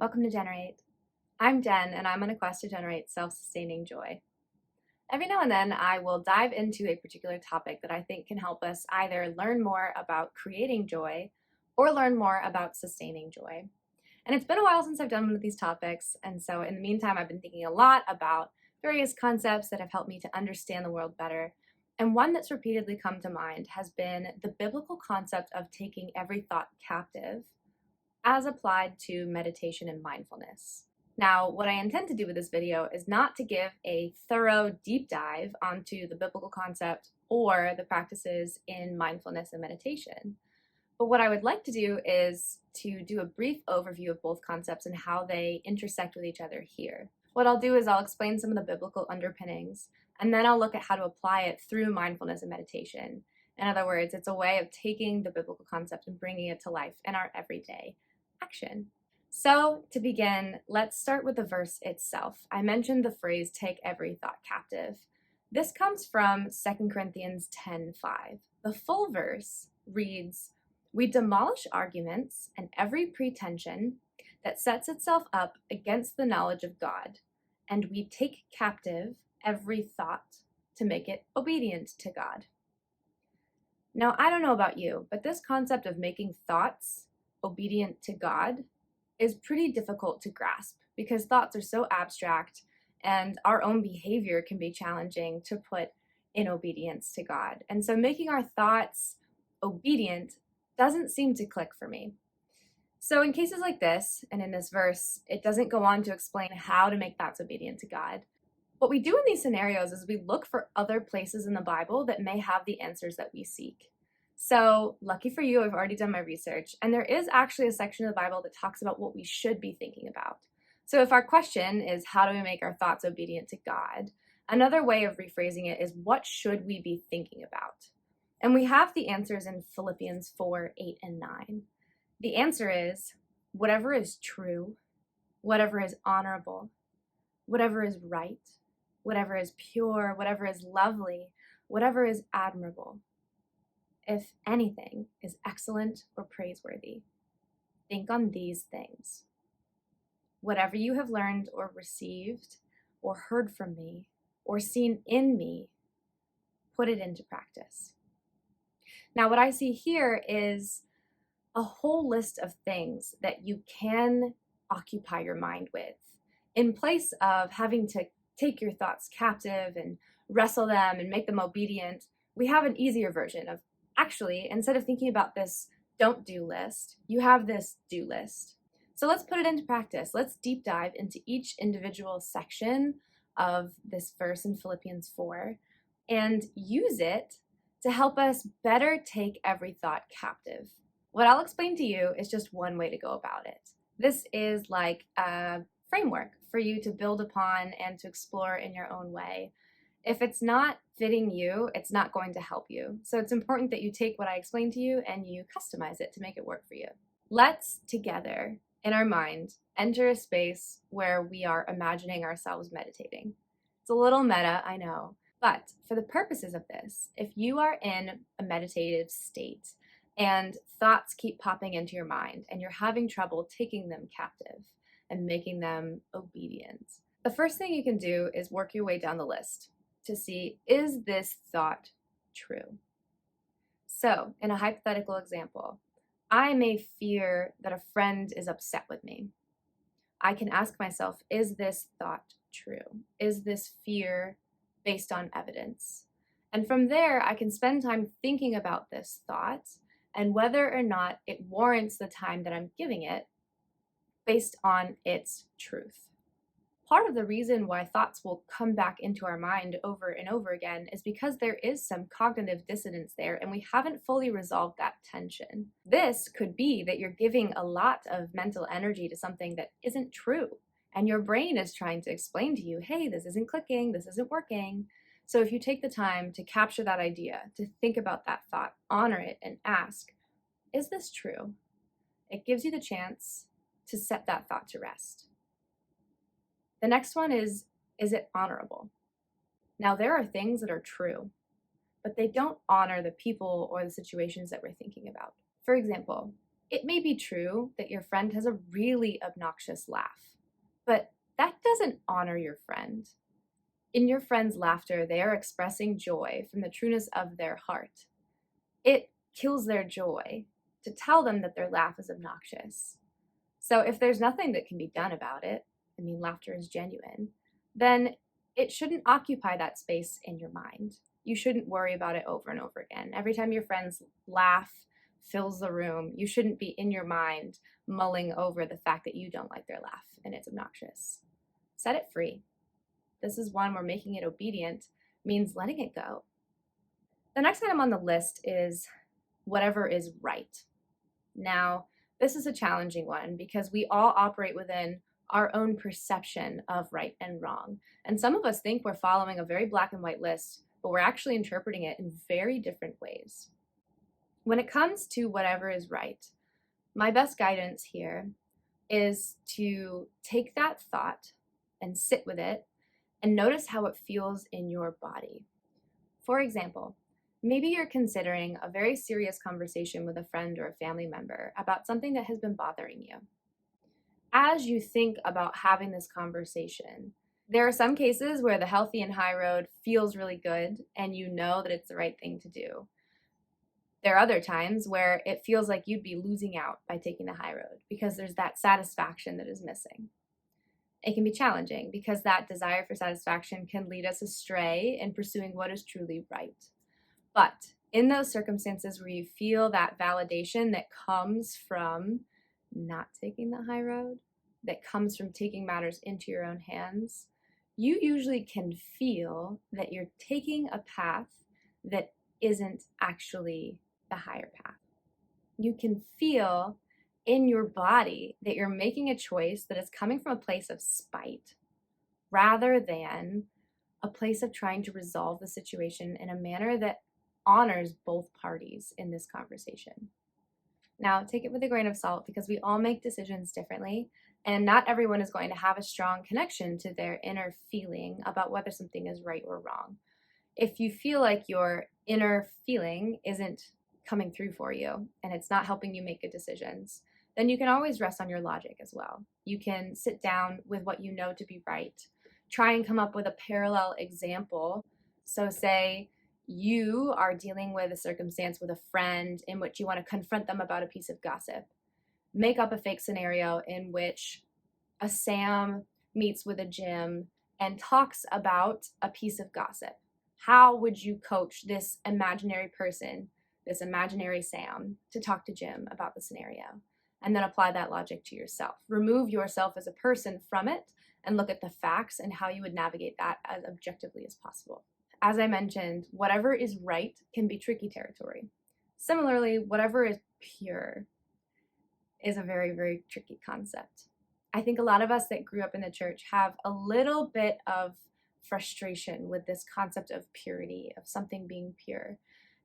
Welcome to Generate. I'm Jen, and I'm on a quest to generate self-sustaining joy. Every now and then, I will dive into a particular topic that I think can help us either learn more about creating joy or learn more about sustaining joy. And it's been a while since I've done one of these topics, and so in the meantime, I've been thinking a lot about various concepts that have helped me to understand the world better. And one that's repeatedly come to mind has been the biblical concept of taking every thought captive as applied to meditation and mindfulness. Now, what I intend to do with this video is not to give a thorough deep dive onto the biblical concept or the practices in mindfulness and meditation. But what I would like to do is to do a brief overview of both concepts and how they intersect with each other here. What I'll do is I'll explain some of the biblical underpinnings, and then I'll look at how to apply it through mindfulness and meditation. In other words, it's a way of taking the biblical concept and bringing it to life in our everyday action. So to begin, let's start with the verse itself. I mentioned the phrase, take every thought captive. This comes from 2 Corinthians 10:5. The full verse reads, "We demolish arguments and every pretension that sets itself up against the knowledge of God, and we take captive every thought to make it obedient to God." Now, I don't know about you, but this concept of making thoughts obedient to God is pretty difficult to grasp because thoughts are so abstract and our own behavior can be challenging to put in obedience to God. And so making our thoughts obedient doesn't seem to click for me. So in cases like this, and in this verse, it doesn't go on to explain how to make thoughts obedient to God. What we do in these scenarios is we look for other places in the Bible that may have the answers that we seek. So lucky for you, I've already done my research, and there is actually a section of the Bible that talks about what we should be thinking about. So if our question is, how do we make our thoughts obedient to God? Another way of rephrasing it is, what should we be thinking about? And we have the answers in Philippians 4:8 and 9. The answer is, whatever is true, whatever is honorable, whatever is right, whatever is pure, whatever is lovely, whatever is admirable, if anything is excellent or praiseworthy, think on these things. Whatever you have learned or received or heard from me or seen in me, put it into practice. Now, what I see here is a whole list of things that you can occupy your mind with in place of having to take your thoughts captive and wrestle them and make them obedient. We have an easier version of actually, instead of thinking about this don't do list, you have this do list. So let's put it into practice. Let's deep dive into each individual section of this verse in Philippians 4 and use it to help us better take every thought captive. What I'll explain to you is just one way to go about it. This is like a framework for you to build upon and to explore in your own way. If it's not fitting you, it's not going to help you. So it's important that you take what I explained to you and you customize it to make it work for you. Let's together, in our mind, enter a space where we are imagining ourselves meditating. It's a little meta, I know, but for the purposes of this, if you are in a meditative state and thoughts keep popping into your mind and you're having trouble taking them captive and making them obedient, the first thing you can do is work your way down the list to see, is this thought true? So, in a hypothetical example, I may fear that a friend is upset with me. I can ask myself, is this thought true? Is this fear based on evidence? And from there, I can spend time thinking about this thought and whether or not it warrants the time that I'm giving it based on its truth. Part of the reason why thoughts will come back into our mind over and over again is because there is some cognitive dissonance there and we haven't fully resolved that tension. This could be that you're giving a lot of mental energy to something that isn't true, and your brain is trying to explain to you, hey, this isn't clicking, this isn't working. So if you take the time to capture that idea, to think about that thought, honor it, and ask, is this true? It gives you the chance to set that thought to rest. The next one is it honorable? Now, there are things that are true, but they don't honor the people or the situations that we're thinking about. For example, It may be true that your friend has a really obnoxious laugh, but that doesn't honor your friend. In your friend's laughter, they are expressing joy from the trueness of their heart. It kills their joy to tell them that their laugh is obnoxious. So if there's nothing that can be done about it, laughter is genuine, then it shouldn't occupy that space in your mind. You shouldn't worry about it over and over again. Every time your friend's laugh fills the room, you shouldn't be in your mind mulling over the fact that you don't like their laugh and it's obnoxious. Set it free. This is one where making it obedient means letting it go. The next item on the list is whatever is right. Now, this is a challenging one because we all operate within our own perception of right and wrong. And some of us think we're following a very black and white list, but we're actually interpreting it in very different ways. When it comes to whatever is right, my best guidance here is to take that thought and sit with it and notice how it feels in your body. For example, maybe you're considering a very serious conversation with a friend or a family member about something that has been bothering you. As you think about having this conversation, there are some cases where the healthy and high road feels really good and you know that it's the right thing to do. There are other times where it feels like you'd be losing out by taking the high road because there's that satisfaction that is missing. It can be challenging because that desire for satisfaction can lead us astray in pursuing what is truly right. But in those circumstances where you feel that validation that comes from not taking the high road, that comes from taking matters into your own hands, you usually can feel that you're taking a path that isn't actually the higher path. You can feel in your body that you're making a choice that is coming from a place of spite rather than a place of trying to resolve the situation in a manner that honors both parties in this conversation. Now, take it with a grain of salt because we all make decisions differently, and not everyone is going to have a strong connection to their inner feeling about whether something is right or wrong. If you feel like your inner feeling isn't coming through for you and it's not helping you make good decisions, then you can always rest on your logic as well. You can sit down with what you know to be right, try and come up with a parallel example. So say you are dealing with a circumstance with a friend in which you want to confront them about a piece of gossip. Make up a fake scenario in which a Sam meets with a Jim and talks about a piece of gossip. How would you coach this imaginary person, this imaginary Sam, to talk to Jim about the scenario? And then apply that logic to yourself. Remove yourself as a person from it and look at the facts and how you would navigate that as objectively as possible. As I mentioned, whatever is right can be tricky territory. Similarly, whatever is pure is a very, very tricky concept. I think a lot of us that grew up in the church have a little bit of frustration with this concept of purity, of something being pure,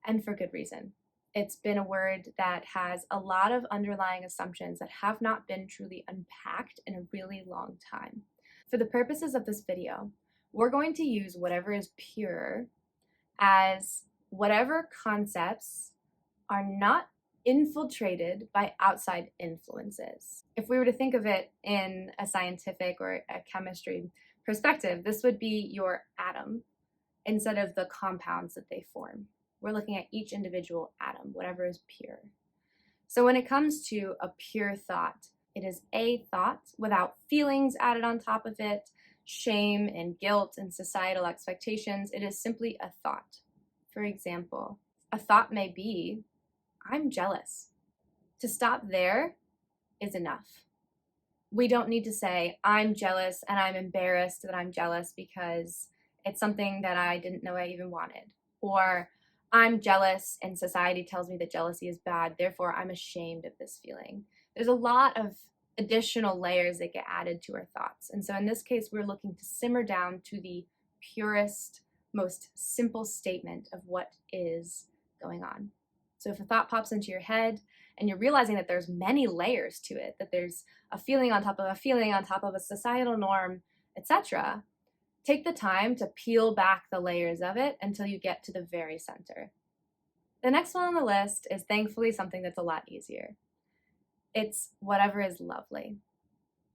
and for good reason. It's been a word that has a lot of underlying assumptions that have not been truly unpacked in a really long time. For the purposes of this video, we're going to use whatever is pure as whatever concepts are not infiltrated by outside influences. If we were to think of it in a scientific or a chemistry perspective, this would be your atom instead of the compounds that they form. We're looking at each individual atom, whatever is pure. So when it comes to a pure thought, it is a thought without feelings added on top of it, shame and guilt and societal expectations. It is simply a thought. For example, a thought may be, I'm jealous. To stop there is enough. We don't need to say, I'm jealous and I'm embarrassed that I'm jealous because it's something that I didn't know I even wanted. Or I'm jealous and society tells me that jealousy is bad, therefore I'm ashamed of this feeling. There's a lot of additional layers that get added to our thoughts. And so in this case, we're looking to simmer down to the purest, most simple statement of what is going on. So if a thought pops into your head and you're realizing that there's many layers to it, that there's a feeling on top of a feeling on top of a societal norm, etc., take the time to peel back the layers of it until you get to the very center. The next one on the list is thankfully something that's a lot easier. It's whatever is lovely.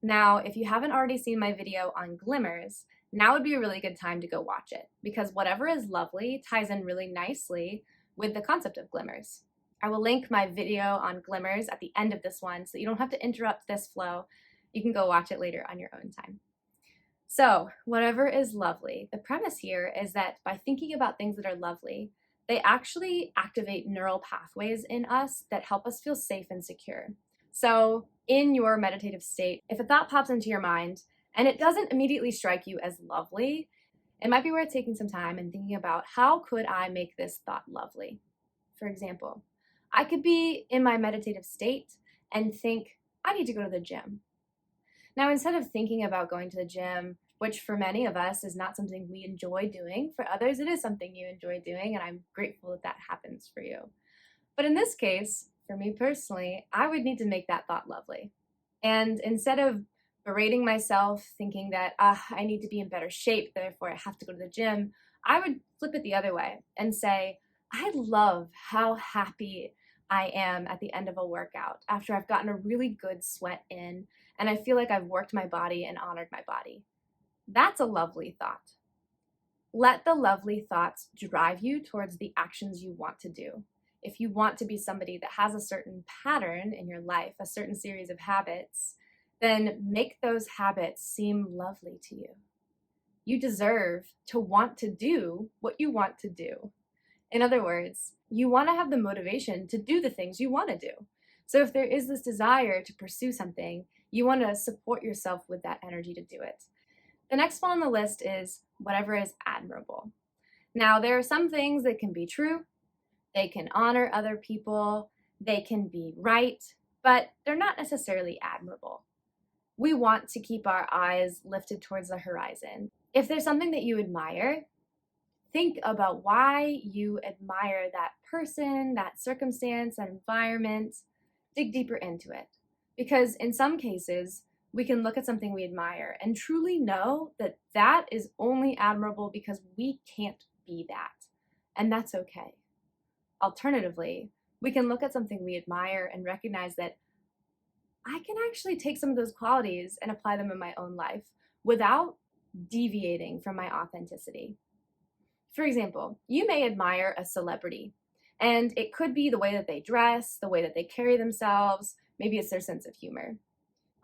Now, if you haven't already seen my video on glimmers, now would be a really good time to go watch it, because whatever is lovely ties in really nicely with the concept of glimmers. I will link my video on glimmers at the end of this one so you don't have to interrupt this flow. You can go watch it later on your own time. So, whatever is lovely, the premise here is that by thinking about things that are lovely, they actually activate neural pathways in us that help us feel safe and secure. So, in your meditative state, if a thought pops into your mind and it doesn't immediately strike you as lovely, it might be worth taking some time and thinking about, how could I make this thought lovely? For example, I could be in my meditative state and think, I need to go to the gym. Now, instead of thinking about going to the gym, which for many of us is not something we enjoy doing, for others it is something you enjoy doing, and I'm grateful that that happens for you. But in this case, for me personally, I would need to make that thought lovely. And instead of berating myself, thinking that I need to be in better shape, therefore I have to go to the gym, I would flip it the other way and say, I love how happy I am at the end of a workout after I've gotten a really good sweat in and I feel like I've worked my body and honored my body. That's a lovely thought. Let the lovely thoughts drive you towards the actions you want to do. If you want to be somebody that has a certain pattern in your life, a certain series of habits, then make those habits seem lovely to you. You deserve to want to do what you want to do. In other words, you want to have the motivation to do the things you want to do. So if there is this desire to pursue something, you want to support yourself with that energy to do it. The next one on the list is whatever is admirable. Now, there are some things that can be true, they can honor other people, they can be right, but they're not necessarily admirable. We want to keep our eyes lifted towards the horizon. If there's something that you admire, think about why you admire that person, that circumstance, that environment. Dig deeper into it. Because in some cases, we can look at something we admire and truly know that that is only admirable because we can't be that. And that's okay. Alternatively, we can look at something we admire and recognize that I can actually take some of those qualities and apply them in my own life without deviating from my authenticity. For example, you may admire a celebrity, and it could be the way that they dress, the way that they carry themselves, maybe it's their sense of humor.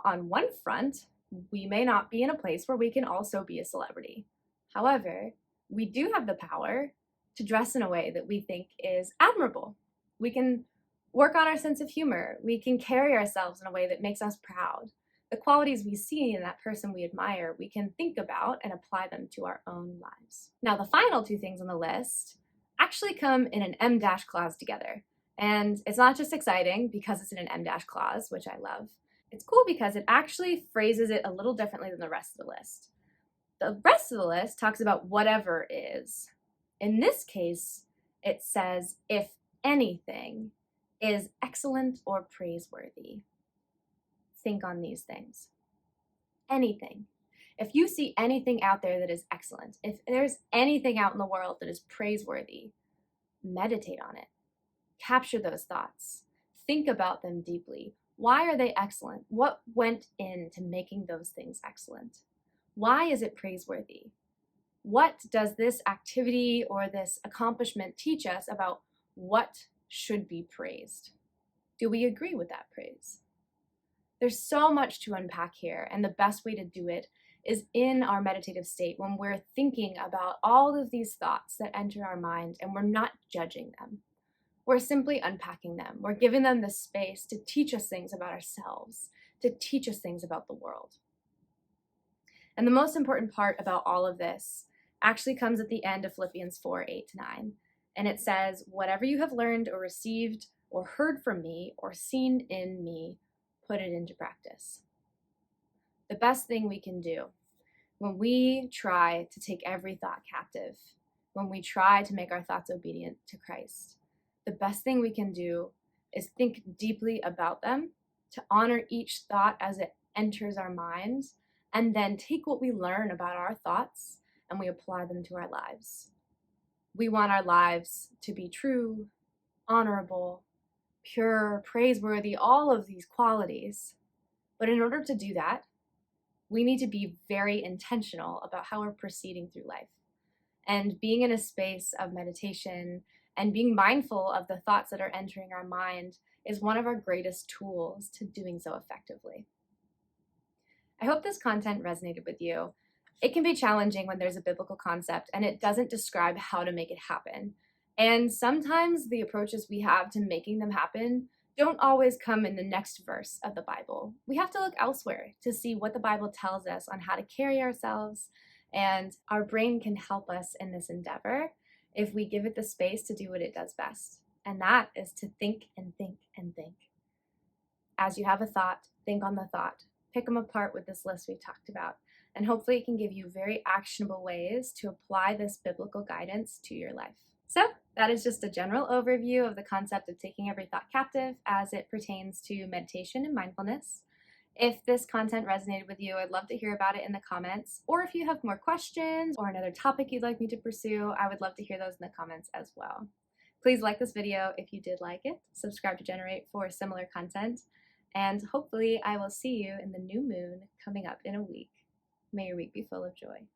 On one front, we may not be in a place where we can also be a celebrity. However, we do have the power to dress in a way that we think is admirable. We can work on our sense of humor. We can carry ourselves in a way that makes us proud. The qualities we see in that person we admire, we can think about and apply them to our own lives. Now, the final two things on the list actually come in an M- clause together. And it's not just exciting because it's in an M- clause, which I love. It's cool because it actually phrases it a little differently than the rest of the list. The rest of the list talks about whatever is. In this case, it says, if anything is excellent or praiseworthy. Think on these things. Anything. If you see anything out there that is excellent, if there's anything out in the world that is praiseworthy, meditate on it. Capture those thoughts. Think about them deeply. Why are they excellent? What went into making those things excellent? Why is it praiseworthy? What does this activity or this accomplishment teach us about what should be praised? Do we agree with that praise? There's so much to unpack here, and the best way to do it is in our meditative state when we're thinking about all of these thoughts that enter our mind and we're not judging them. We're simply unpacking them. We're giving them the space to teach us things about ourselves, to teach us things about the world. And the most important part about all of this actually comes at the end of Philippians 4:8-9. And it says, whatever you have learned or received or heard from me or seen in me, put it into practice. The best thing we can do when we try to take every thought captive, when we try to make our thoughts obedient to Christ, the best thing we can do is think deeply about them, to honor each thought as it enters our minds, and then take what we learn about our thoughts and we apply them to our lives. We want our lives to be true, honorable, pure, praiseworthy, all of these qualities. But in order to do that, we need to be very intentional about how we're proceeding through life. And being in a space of meditation and being mindful of the thoughts that are entering our mind is one of our greatest tools to doing so effectively. I hope this content resonated with you. It can be challenging when there's a biblical concept and it doesn't describe how to make it happen. And sometimes the approaches we have to making them happen don't always come in the next verse of the Bible. We have to look elsewhere to see what the Bible tells us on how to carry ourselves, and our brain can help us in this endeavor if we give it the space to do what it does best. And that is to think and think and think. As you have a thought, think on the thought. Pick them apart with this list we've talked about. And hopefully it can give you very actionable ways to apply this biblical guidance to your life. So that is just a general overview of the concept of taking every thought captive as it pertains to meditation and mindfulness. If this content resonated with you, I'd love to hear about it in the comments. Or if you have more questions or another topic you'd like me to pursue, I would love to hear those in the comments as well. Please like this video if you did like it. Subscribe to Generate for similar content. And hopefully I will see you in the new moon coming up in a week. May your week be full of joy.